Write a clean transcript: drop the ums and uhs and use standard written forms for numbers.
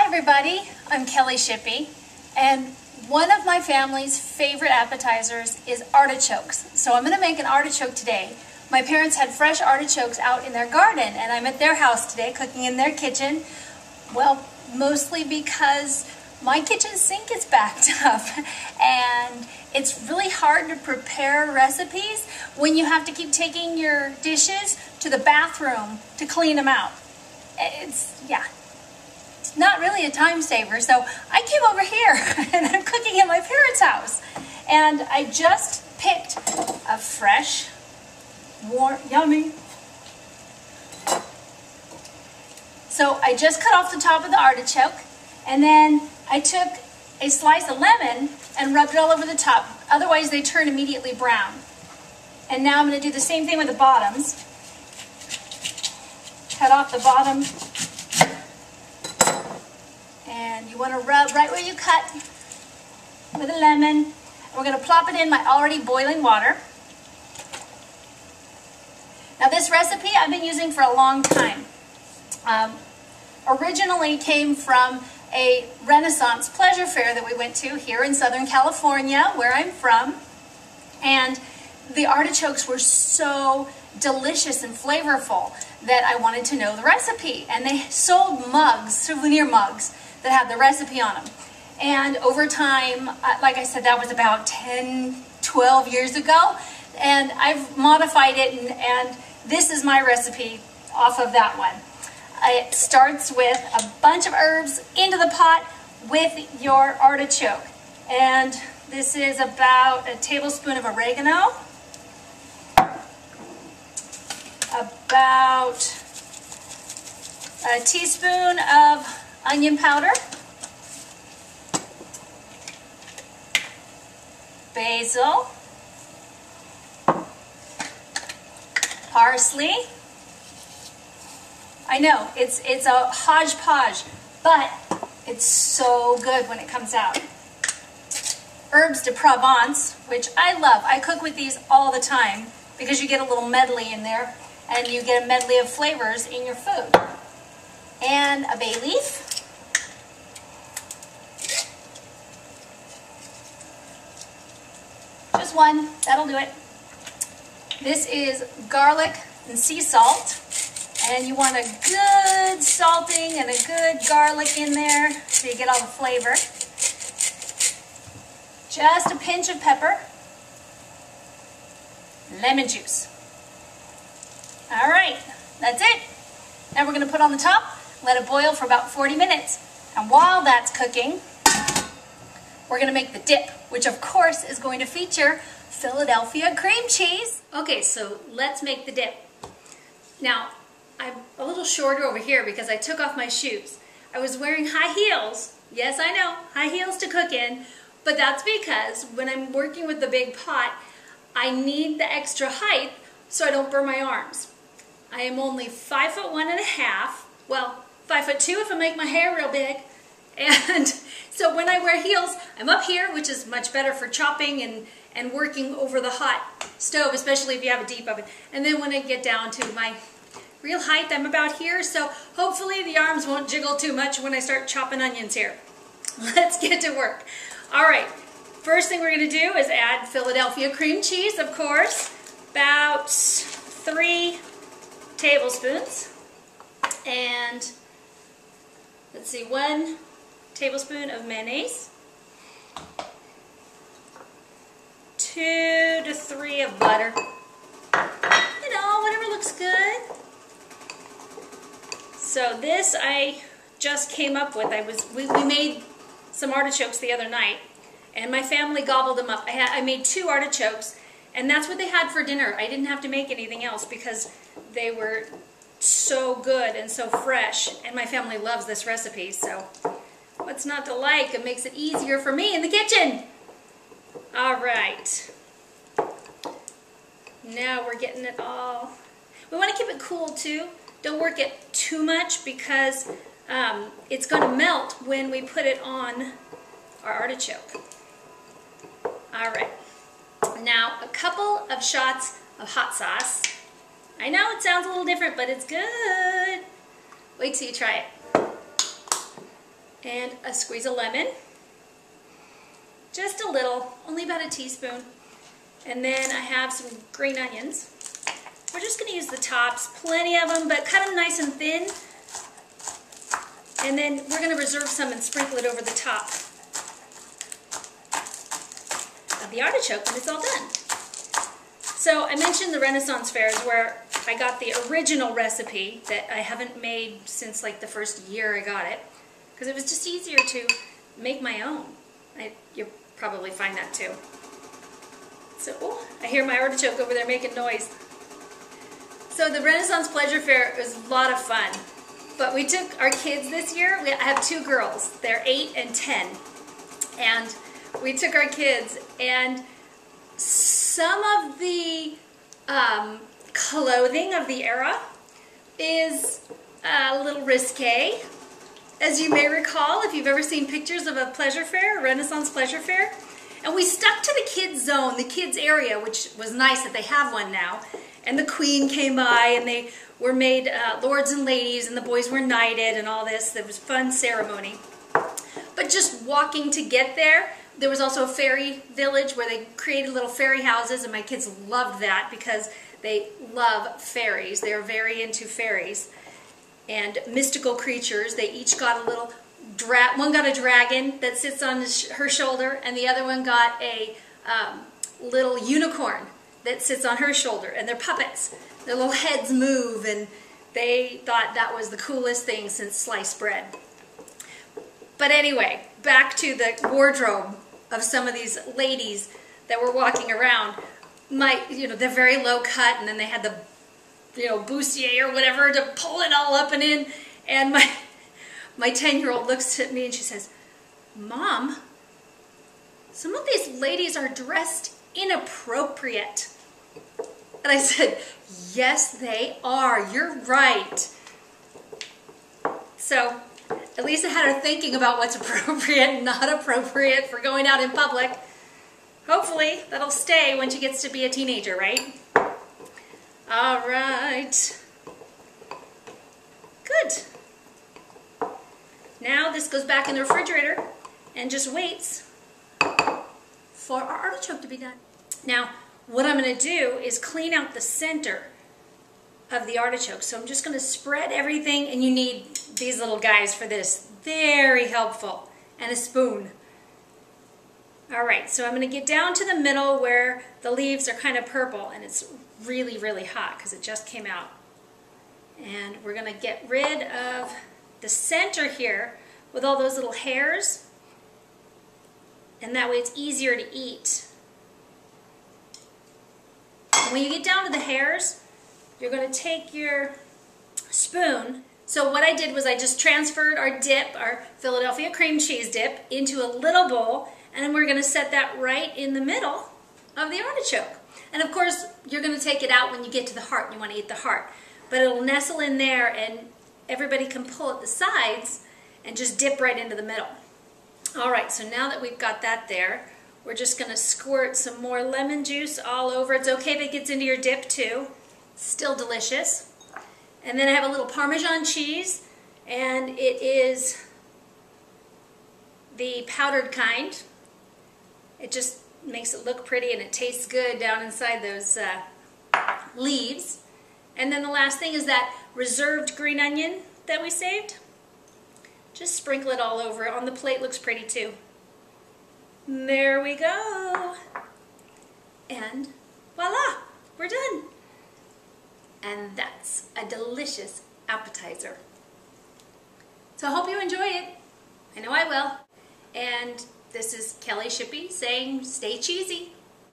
everybody, I'm Kelly Shippey, and one of my family's favorite appetizers is artichokes. So I'm going to make an artichoke today. My parents had fresh artichokes out in their garden, and I'm at their house today cooking in their kitchen. Well, mostly because my kitchen sink is backed up, and it's really hard to prepare recipes when you have to keep taking your dishes to the bathroom to clean them out. It's not really a time saver, so I came over here and I'm cooking at my parents' house. And I just picked a fresh, warm, yummy. So I just cut off the top of the artichoke, and then I took a slice of lemon and rubbed it all over the top. Otherwise they turn immediately brown. And now I'm going to do the same thing with the bottoms. Cut off the bottom. And you want to rub right where you cut with a lemon. And we're going to plop it in my already boiling water. Now this recipe I've been using for a long time. Originally came from a Renaissance pleasure fair that we went to here in Southern California, where I'm from. And the artichokes were so delicious and flavorful that I wanted to know the recipe. And they sold mugs, souvenir mugs, that had the recipe on them. And over time, like I said, that was about 10, 12 years ago. And I've modified it, and this is my recipe off of that one. It starts with a bunch of herbs into the pot with your artichoke. And this is about a tablespoon of oregano, about a teaspoon of onion powder, basil, parsley. I know, it's a hodgepodge, but it's so good when it comes out. Herbs de Provence, which I love. I cook with these all the time because you get a little medley in there and you get a medley of flavors in your food. And a bay leaf. Just one, that'll do it. This is garlic and sea salt. And you want a good salting and a good garlic in there so you get all the flavor. Just a pinch of pepper. Lemon juice. All right, that's it. Now we're going to put on the top, let it boil for about 40 minutes. And while that's cooking, we're going to make the dip, which of course is going to feature Philadelphia cream cheese. Okay, so let's make the dip. Now, I'm a little shorter over here because I took off my shoes. I was wearing high heels. Yes, I know, high heels to cook in, but that's because when I'm working with the big pot, I need the extra height so I don't burn my arms. I am only 5'1½", well, 5'2" if I make my hair real big. And so when I wear heels, I'm up here, which is much better for chopping and working over the hot stove, especially if you have a deep oven. And then when I get down to my real height, I'm about here, so hopefully the arms won't jiggle too much when I start chopping onions here. Let's get to work. All right, first thing we're going to do is add Philadelphia cream cheese, of course, about 3 tablespoons, and let's see, 1 tablespoon of mayonnaise, 2 to 3 of butter, you know, whatever looks good. So this I just came up with. We made some artichokes the other night, and my family gobbled them up. I made 2 artichokes, and that's what they had for dinner. I didn't have to make anything else because they were so good and so fresh, and my family loves this recipe, so what's not to like? It makes it easier for me in the kitchen. All right. Now we're getting it all. We want to keep it cool too. Don't work it too much because it's going to melt when we put it on our artichoke. All right. Now a couple of shots of hot sauce. I know it sounds a little different, but it's good. Wait till you try it. and a squeeze of lemon. Just a little, only about a teaspoon. And then I have some green onions. We're just going to use the tops, plenty of them, but cut them nice and thin. And then we're going to reserve some and sprinkle it over the top of the artichoke when it's all done. So I mentioned the Renaissance fairs where I got the original recipe that I haven't made since like the first year I got it, because it was just easier to make my own. You'll probably find that too. So, oh, I hear my artichoke over there making noise. So the Renaissance Pleasure Fair was a lot of fun. But we took our kids this year. I have 2 girls. They're 8 and 10. And we took our kids, and some of the clothing of the era is a little risque, as you may recall if you've ever seen pictures of a pleasure fair, a Renaissance pleasure fair. And we stuck to the kids zone, the kids area, which was nice that they have one now. And the Queen came by, and they were made lords and ladies, and the boys were knighted and all this. There was a fun ceremony. But just walking to get there, there was also a fairy village where they created little fairy houses, and my kids loved that because they love fairies. They're very into fairies and mystical creatures. They each got a little one got a dragon that sits on her shoulder, and the other one got a little unicorn that sits on her shoulder, and they're puppets. Their little heads move, and they thought that was the coolest thing since sliced bread. But anyway, back to the wardrobe of some of these ladies that were walking around. They're very low cut, and then they had the, bustier or whatever to pull it all up and in. And my 10-year-old looks at me and she says, "Mom, some of these ladies are dressed inappropriate." And I said, "Yes, they are. You're right." So at least I had her thinking about what's appropriate and not appropriate for going out in public. Hopefully that'll stay when she gets to be a teenager, right? All right. Good. Now this goes back in the refrigerator and just waits for our artichoke to be done. Now, what I'm going to do is clean out the center of the artichoke. So I'm just going to spread everything, and you need these little guys for this. Very helpful. And a spoon. Alright, so I'm going to get down to the middle where the leaves are kind of purple, and it's really, really hot because it just came out. And we're going to get rid of the center here with all those little hairs, and that way it's easier to eat. And when you get down to the hairs, you're going to take your spoon. So what I did was I just transferred our dip, our Philadelphia cream cheese dip, into a little bowl, and then we're going to set that right in the middle of the artichoke. And of course, you're going to take it out when you get to the heart and you want to eat the heart. But it'll nestle in there, and everybody can pull at the sides and just dip right into the middle. Alright, so now that we've got that there, we're just going to squirt some more lemon juice all over. It's okay if it gets into your dip too. Still delicious. And then I have a little Parmesan cheese, and it is the powdered kind. It just makes it look pretty, and it tastes good down inside those leaves. And then the last thing is that reserved green onion that we saved. Just sprinkle it all over. On the plate looks pretty too. There we go. And voila, we're done. And that's a delicious appetizer. So I hope you enjoyed it. I know I will. And this is Kelly Shippey saying stay cheesy.